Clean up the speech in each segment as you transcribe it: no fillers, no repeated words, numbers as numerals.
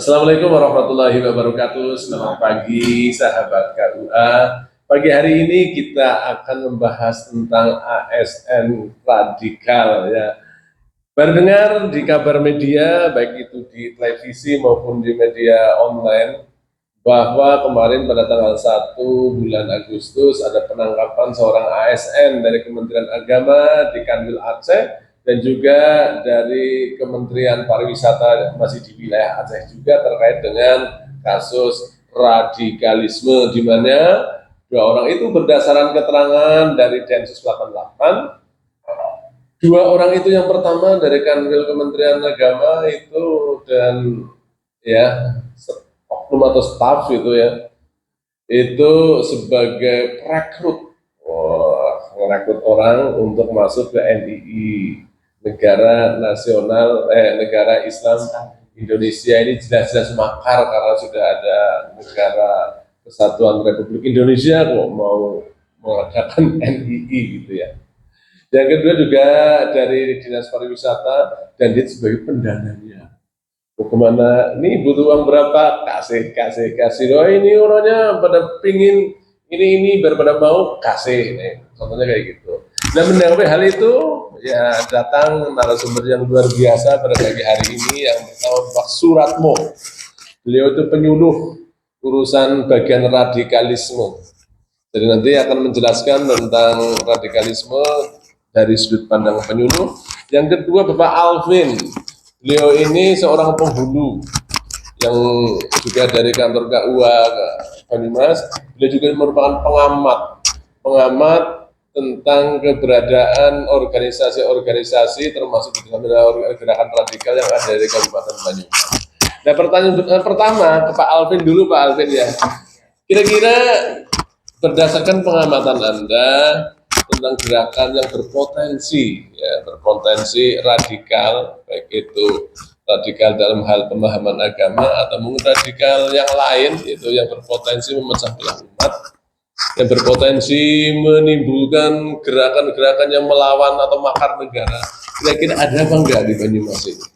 Assalamualaikum warahmatullahi wabarakatuh. Selamat pagi sahabat KUA. Pagi hari ini kita akan membahas tentang ASN radikal ya. Baru dengar di kabar media baik itu di televisi maupun di media online bahwa kemarin pada tanggal 1 bulan Agustus ada penangkapan seorang ASN dari Kementerian Agama di Kanwil Aceh dan juga dari Kementerian Pariwisata masih di wilayah Aceh juga terkait dengan kasus radikalisme di mana dua orang itu berdasarkan keterangan dari Densus 88. Dua orang itu yang pertama dari Kanwil Kementerian Agama itu dan ya oknum atau staf itu ya itu sebagai rekrut, merekrut orang untuk masuk ke NII, negara Islam Indonesia. Ini jelas-jelas makar karena sudah ada Negara Kesatuan Republik Indonesia kok mau mengadakan NII gitu ya. Yang kedua juga dari Dinas Pariwisata dan dia sebagai pendananya. Kemana? Ini butuh uang berapa? Kasih. Oh ini orangnya pada pingin ini pada mau kasih. Nih, contohnya kayak gitu. Dan menanggapi hal itu, ya datang narasumber yang luar biasa pada pagi hari ini yang pertama Pak Suratmo. Beliau itu penyuluh urusan bagian radikalisme. Jadi nanti akan menjelaskan tentang radikalisme dari sudut pandang penyuluh. Yang kedua Bapak Alvin. Beliau ini seorang penghulu yang juga dari kantor KUA Banyumas. Beliau juga merupakan pengamat tentang keberadaan organisasi-organisasi termasuk di dalam gerakan radikal yang ada di Kabupaten Banyumas. Nah, pertanyaan pertama ke Pak Alvin dulu, Pak Alvin ya. Kira-kira berdasarkan pengamatan Anda tentang gerakan yang berpotensi radikal, baik itu radikal dalam hal pemahaman agama atau mungkin radikal yang lain, itu yang berpotensi memecah belah umat, yang berpotensi menimbulkan gerakan-gerakan yang melawan atau makar negara. Kira-kira ada apa enggak di Banyumas ini?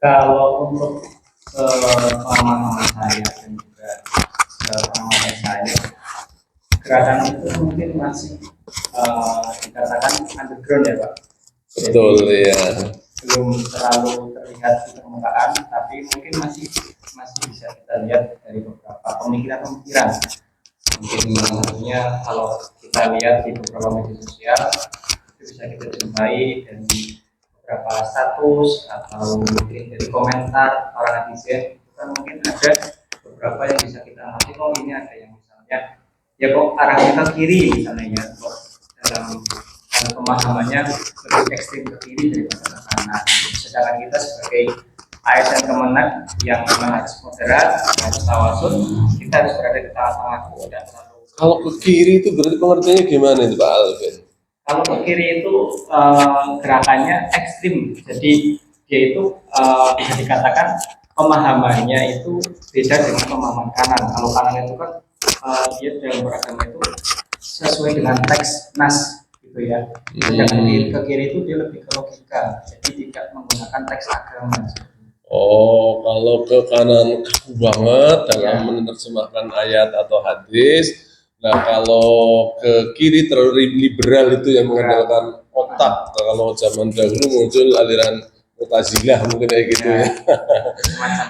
Kalau untuk pemahaman saya dan juga pemahaman saya, gerakan itu mungkin masih dikatakan underground ya Pak. Betul. Jadi, ya. Belum terlalu terlihat di permukaan, tapi mungkin masih bisa kita lihat dari beberapa pemikiran. Mungkin maksudnya kalau kita lihat di beberapa media sosial itu bisa kita jumpai dari beberapa status atau mungkin dari komentar orang netizen, itu kan mungkin ada beberapa yang bisa kita amati. Oh ini ada yang misalnya ya kok arahnya ke kiri misalnya ya, kok dalam pemahamannya lebih ekstrim ke kiri daripada ke kanan. Sedangkan kita sebagai ASN Kemenag yang memang harus moderat, harus tawasul, kita harus berada di tengah-tengah. Dan kalau ke kiri itu berarti pengertiannya gimana itu Pak Alvin? Kalau ke kiri itu gerakannya ekstrim, jadi dia itu bisa dikatakan pemahamannya itu beda dengan pemahaman kanan. Kalau kanan itu kan dia dalam beragama itu sesuai dengan teks nas gitu ya. Sedangkan ke kiri itu dia lebih ke logika, jadi tidak menggunakan teks agama. Oh, kalau ke kanan kaku banget dalam menerjemahkan ayat atau hadis. Nah, kalau ke kiri terlalu liberal itu yang mengandalkan otak. Kalau zaman dahulu muncul aliran Mu'tazilah mungkin kayak gitu ya.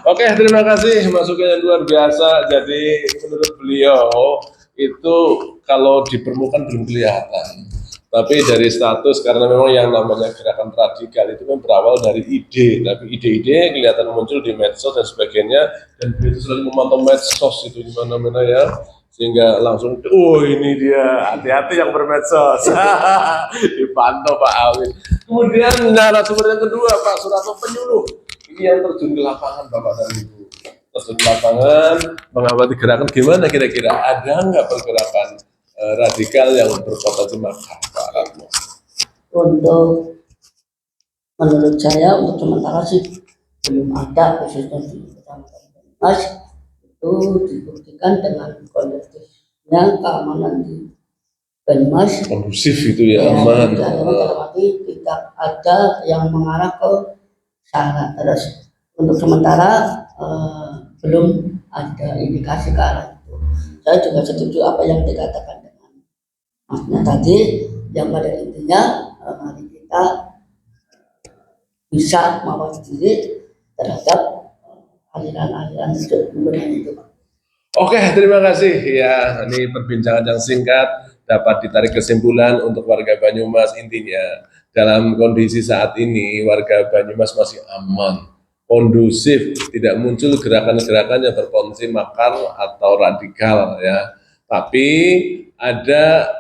Oke, terima kasih masukannya luar biasa. Jadi menurut beliau itu kalau di permukaan belum kelihatan. Tapi dari status, karena memang yang namanya gerakan radikal itu kan berawal dari ide, tapi ide-ide kelihatan muncul di medsos dan sebagainya, dan beliau selalu memantau medsos itu di mana-mana ya, sehingga langsung, oh ini dia, hati-hati yang bermedsos, dipantau Pak Alvin. Kemudian narasumber yang kedua Pak Suratmo, penyuluh, ini yang terjun ke lapangan Bapak dan Ibu, terjun ke lapangan, mengamati gerakan gimana kira-kira, ada nggak pergerakan radikal yang berpotensi makar Pak Ratmo? Untuk menurut saya untuk sementara sih belum ada, khususnya di Kecamatan Banyumas itu dibuktikan dengan kondusifnya keamanan di Banyumas. Kondusif itu ya, aman. Tapi tidak ada yang mengarah ke sana. Terus untuk sementara belum ada indikasi ke arah itu. Saya juga setuju apa yang dikatakan dengan Masnya tadi, yang pada intinya mari kita bisa mawas diri terhadap aliran-aliran kebudayaan itu. Oke, terima kasih ya. Ini perbincangan yang singkat dapat ditarik kesimpulan untuk warga Banyumas. Intinya dalam kondisi saat ini warga Banyumas masih aman, kondusif, tidak muncul gerakan-gerakan yang berpotensi makar atau radikal ya. Tapi ada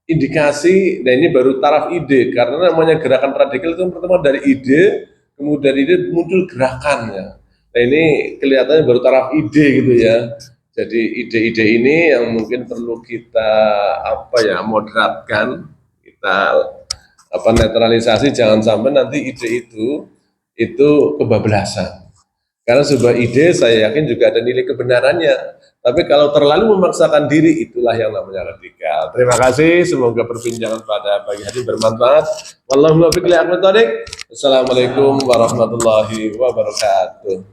indikasi, nah ini baru taraf ide, karena namanya gerakan radikal itu pertama dari ide, kemudian ide muncul gerakannya. Nah ini kelihatannya baru taraf ide gitu ya. Jadi ide-ide ini yang mungkin perlu kita moderatkan, kita netralisasi, jangan sampai nanti ide itu kebablasan. Karena sebuah ide saya yakin juga ada nilai kebenarannya. Tapi kalau terlalu memaksakan diri, itulah yang namanya radikal. Terima kasih, semoga perbincangan pada pagi hari bermanfaat. Wallahumma muwaffiq li aqwamit thoriq. Assalamualaikum warahmatullahi wabarakatuh.